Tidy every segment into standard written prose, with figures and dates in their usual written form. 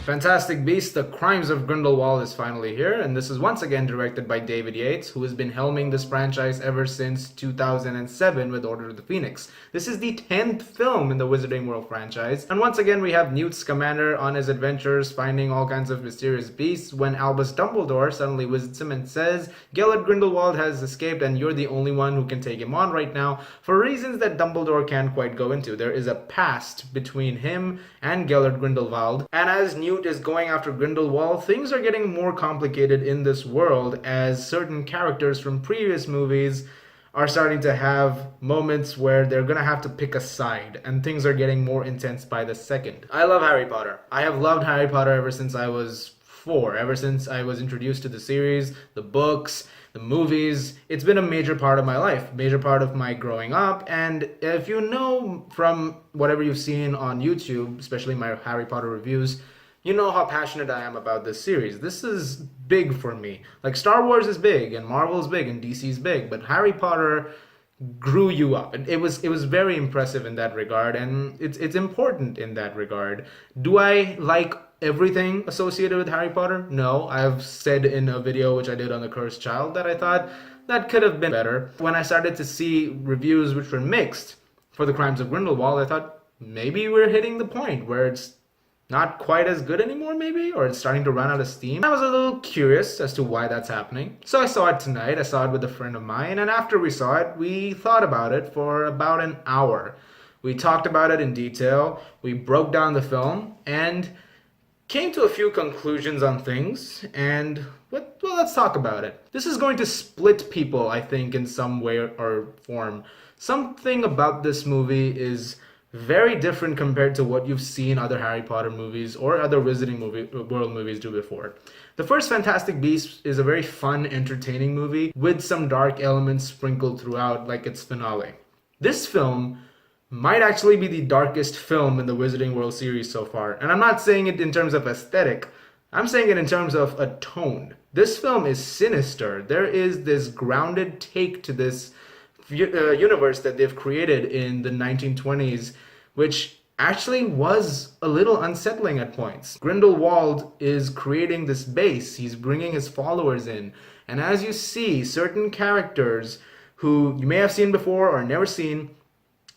Fantastic Beasts: The Crimes of Grindelwald is finally here, and this is once again directed by David Yates, who has been helming this franchise ever since 2007 with Order of the Phoenix. This is the 10th film in the Wizarding World franchise, and once again we have Newt Scamander on his adventures finding all kinds of mysterious beasts when Albus Dumbledore suddenly visits him and says, Gellert Grindelwald has escaped and you're the only one who can take him on right now, for reasons that Dumbledore can't quite go into. There is a past between him and Gellert Grindelwald, and as Newt is going after Grindelwald, things are getting more complicated in this world as certain characters from previous movies are starting to have moments where they're gonna have to pick a side, and things are getting more intense by the second. I love Harry Potter. I have loved Harry Potter ever since I was 4, ever since I was introduced to the series, the books, the movies. It's been a major part of my life, major part of my growing up, and if you know from whatever you've seen on YouTube, especially my Harry Potter reviews, you know how passionate I am about this series. This is big for me. Like, Star Wars is big, and Marvel is big, and DC is big, but Harry Potter grew you up. It was very impressive in that regard, and it's important in that regard. Do I like everything associated with Harry Potter? No. I've said in a video which I did on The Cursed Child that I thought that could have been better. When I started to see reviews which were mixed for The Crimes of Grindelwald, I thought maybe we're hitting the point where it's not quite as good anymore, maybe, or it's starting to run out of steam. I was a little curious as to why that's happening. So I saw it tonight. I saw it with a friend of mine, and after we saw it, we thought about it for about an hour. We talked about it in detail, we broke down the film, and came to a few conclusions on things, and well, let's talk about it. This is going to split people, I think, in some way or form. Something about this movie is very different compared to what you've seen other Harry Potter movies or other Wizarding World movies do before. The first Fantastic Beasts is a very fun, entertaining movie with some dark elements sprinkled throughout, like its finale. This film might actually be the darkest film in the Wizarding World series so far, and I'm not saying it in terms of aesthetic, I'm saying it in terms of a tone. This film is sinister. There is this grounded take to this universe that they've created in the 1920s, which actually was a little unsettling at points. Grindelwald is creating this base, he's bringing his followers in, and as you see, certain characters who you may have seen before or never seen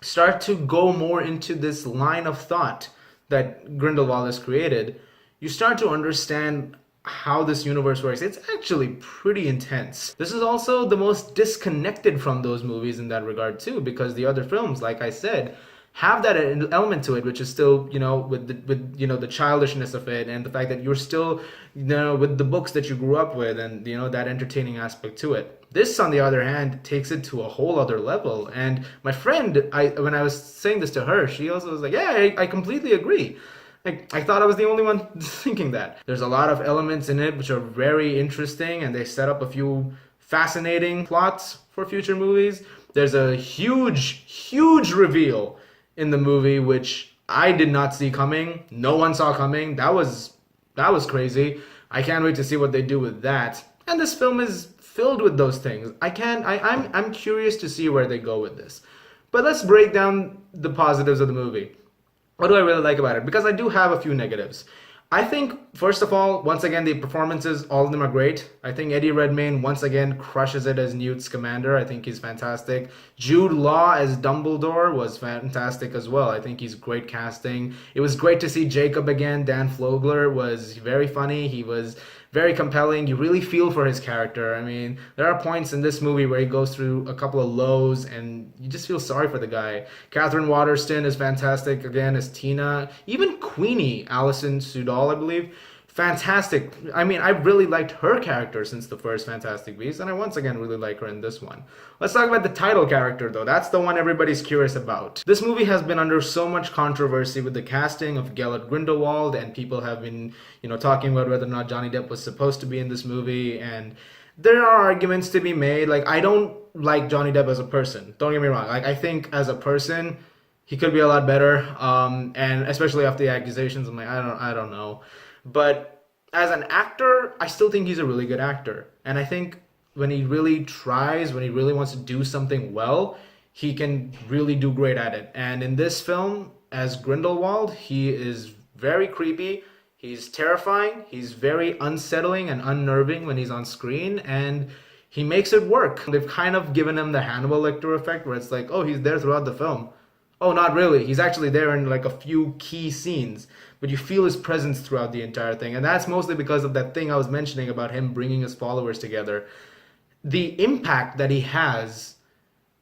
start to go more into this line of thought that Grindelwald has created. You start to understand how this universe works. It's actually pretty intense. This is also the most disconnected from those movies in that regard too, because the other films, like I said, have that element to it, which is still, with the childishness of it, and the fact that you're still, with the books that you grew up with, and that entertaining aspect to it. This, on the other hand, takes it to a whole other level. And my friend, when I was saying this to her, she also was like, "Yeah, I completely agree." I thought I was the only one thinking that. There's a lot of elements in it which are very interesting, and they set up a few fascinating plots for future movies. There's a huge reveal in the movie which I did not see coming. No one saw coming. That was crazy. I can't wait to see what they do with that. And this film is filled with those things. I'm curious to see where they go with this. But let's break down the positives of the movie. What do I really like about it? Because I do have a few negatives. I think, first of all, once again, the performances, all of them are great. I think Eddie Redmayne, once again, crushes it as Newt Scamander. I think he's fantastic. Jude Law as Dumbledore was fantastic as well. I think he's great casting. It was great to see Jacob again. Dan Flogler was very funny. He was very compelling. You really feel for his character. I mean, there are points in this movie where he goes through a couple of lows and you just feel sorry for the guy. Catherine Waterston is fantastic again as Tina. Even Queenie, Alison Sudol, I believe, fantastic. I mean, I've really liked her character since the first Fantastic Beasts, and I once again really like her in this one. Let's talk about the title character, though. That's the one everybody's curious about. This movie has been under so much controversy with the casting of Gellert Grindelwald, and people have been, talking about whether or not Johnny Depp was supposed to be in this movie, and there are arguments to be made. Like, I don't like Johnny Depp as a person. Don't get me wrong. Like, I think as a person, he could be a lot better, and especially after the accusations, I'm like, I don't know. But as an actor, I still think he's a really good actor. And I think when he really tries, when he really wants to do something well, he can really do great at it. And in this film, as Grindelwald, he is very creepy. He's terrifying, he's very unsettling and unnerving when he's on screen, and he makes it work. They've kind of given him the Hannibal Lecter effect, where it's like, oh, he's there throughout the film. Oh, not really. He's actually there in like a few key scenes, but you feel his presence throughout the entire thing. And that's mostly because of that thing I was mentioning about him bringing his followers together. The impact that he has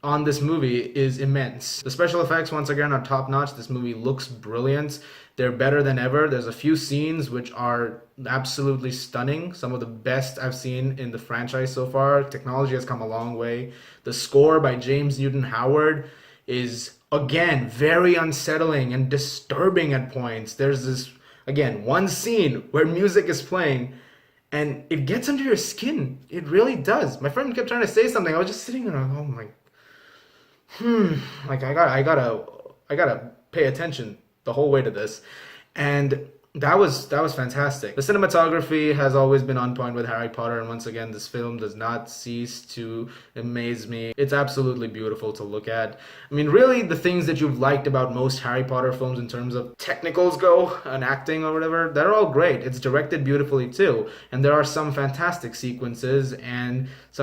on this movie is immense. The special effects, once again, are top notch. This movie looks brilliant. They're better than ever. There's a few scenes which are absolutely stunning. Some of the best I've seen in the franchise so far. Technology has come a long way. The score by James Newton Howard is, again, very unsettling and disturbing at points. There's this, again, one scene where music is playing and it gets under your skin. It really does. My friend kept trying to say something. I was just sitting there, oh my, like I gotta pay attention the whole way to this. And that was fantastic. The cinematography has always been on point with Harry Potter, and once again, this film does not cease to amaze me. It's absolutely beautiful to look at. I mean, really, the things that you've liked about most Harry Potter films in terms of technicals go, and acting or whatever, they're all great. It's directed beautifully too, and there are some fantastic sequences and it's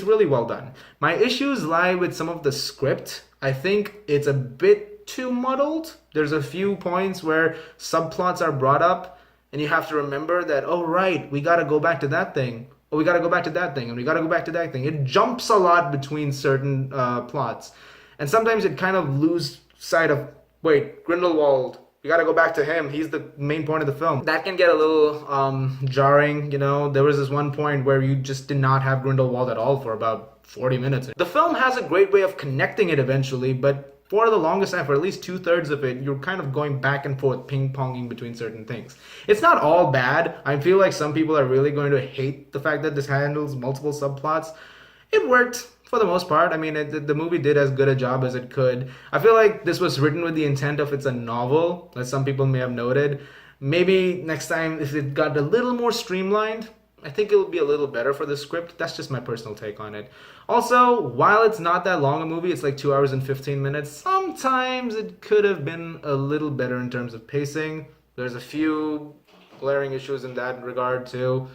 really well done. My issues lie with some of the script. I think it's a bit too muddled. There's a few points where subplots are brought up and you have to remember that, oh right, we gotta go back to that thing. Oh, we gotta go back to that thing, and we gotta go back to that thing. It jumps a lot between certain plots. And sometimes it kind of lose sight of, wait, Grindelwald, we gotta go back to him. He's the main point of the film. That can get a little jarring, you know. There was this one point where you just did not have Grindelwald at all for about 40 minutes. The film has a great way of connecting it eventually, but for the longest time, for at least 2/3 of it, you're kind of going back and forth, ping-ponging between certain things. It's not all bad. I feel like some people are really going to hate the fact that this handles multiple subplots. It worked for the most part. I mean, the movie did as good a job as it could. I feel like this was written with the intent of it's a novel, as some people may have noted. Maybe next time, if it got a little more streamlined, I think it would be a little better for the script. That's just my personal take on it. Also, while it's not that long a movie, it's like 2 hours and 15 minutes, sometimes it could have been a little better in terms of pacing. There's a few glaring issues in that regard too.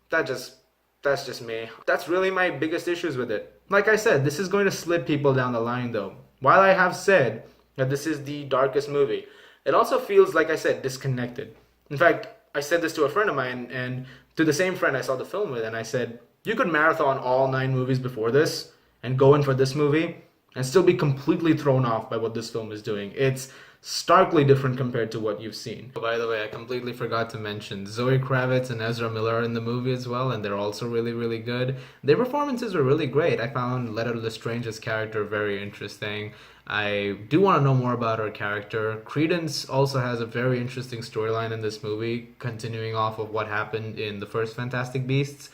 That's just me. That's really my biggest issues with it. Like I said, this is going to slip people down the line though. While I have said that this is the darkest movie, it also feels, like I said, disconnected. In fact, I said this to a friend of mine, and to the same friend I saw the film with, and I said, you could marathon all 9 movies before this and go in for this movie and still be completely thrown off by what this film is doing. It's starkly different compared to what you've seen. By the way, I completely forgot to mention Zoe Kravitz and Ezra Miller are in the movie as well, and they're also really, really good. Their performances were really great. I found Letta Lestrange's character very interesting. I do want to know more about her character. Credence also has a very interesting storyline in this movie, continuing off of what happened in the first Fantastic Beasts.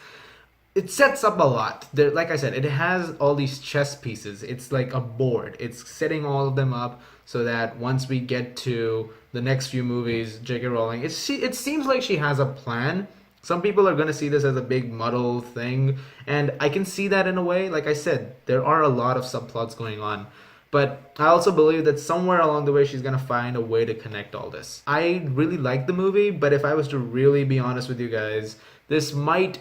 It sets up a lot. There, like I said, it has all these chess pieces. It's like a board. It's setting all of them up so that once we get to the next few movies, J.K. Rowling, it seems like she has a plan. Some people are going to see this as a big muddle thing, and I can see that in a way. Like I said, there are a lot of subplots going on. But I also believe that somewhere along the way, she's going to find a way to connect all this. I really like the movie, but if I was to really be honest with you guys, this might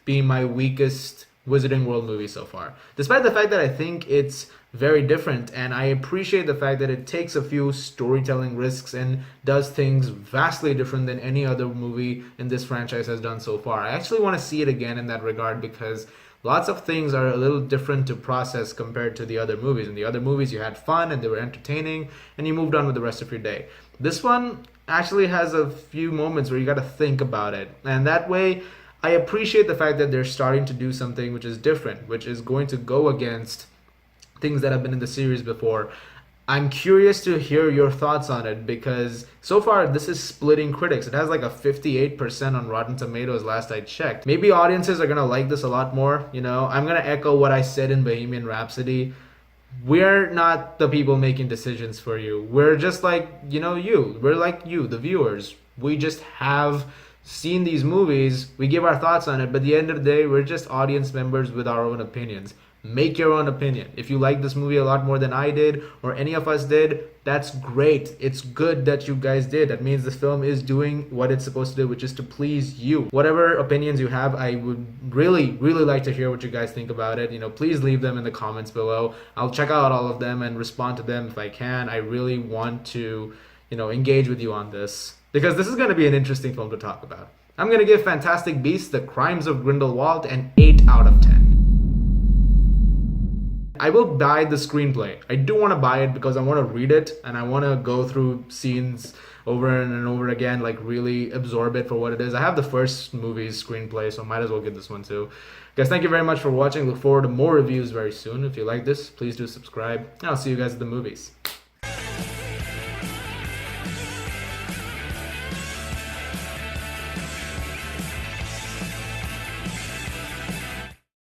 be my weakest Wizarding World movie so far. Despite the fact that I think it's very different, and I appreciate the fact that it takes a few storytelling risks and does things vastly different than any other movie in this franchise has done so far. I actually want to see it again in that regard, because lots of things are a little different to process compared to the other movies. In the other movies, you had fun and they were entertaining and you moved on with the rest of your day. This one actually has a few moments where you got to think about it. And that way, I appreciate the fact that they're starting to do something which is different, which is going to go against things that have been in the series before. I'm curious to hear your thoughts on it, because so far this is splitting critics. It has like a 58% on Rotten Tomatoes last I checked. Maybe audiences are gonna like this a lot more, you know. I'm gonna echo what I said in Bohemian Rhapsody. We're not the people making decisions for you. We're just like, you know, you. We're like you, the viewers. We just have seen these movies, we give our thoughts on it, but at the end of the day, we're just audience members with our own opinions. Make your own opinion. If you like this movie a lot more than I did, or any of us did, that's great. It's good that you guys did. That means this film is doing what it's supposed to do, which is to please you. Whatever opinions you have, I would really like to hear what you guys think about it. Please leave them in the comments below. I'll check out all of them and respond to them if I can. I really want to, engage with you on this, because this is going to be an interesting film to talk about. I'm going to give Fantastic Beasts: The Crimes of Grindelwald an 8 out of 10. I will buy the screenplay. I do want to buy it because I want to read it and I want to go through scenes over and over again, like really absorb it for what it is. I have the first movie's screenplay, so might as well get this one too. Guys, thank you very much for watching. Look forward to more reviews very soon. If you like this, please do subscribe, and I'll see you guys at the movies.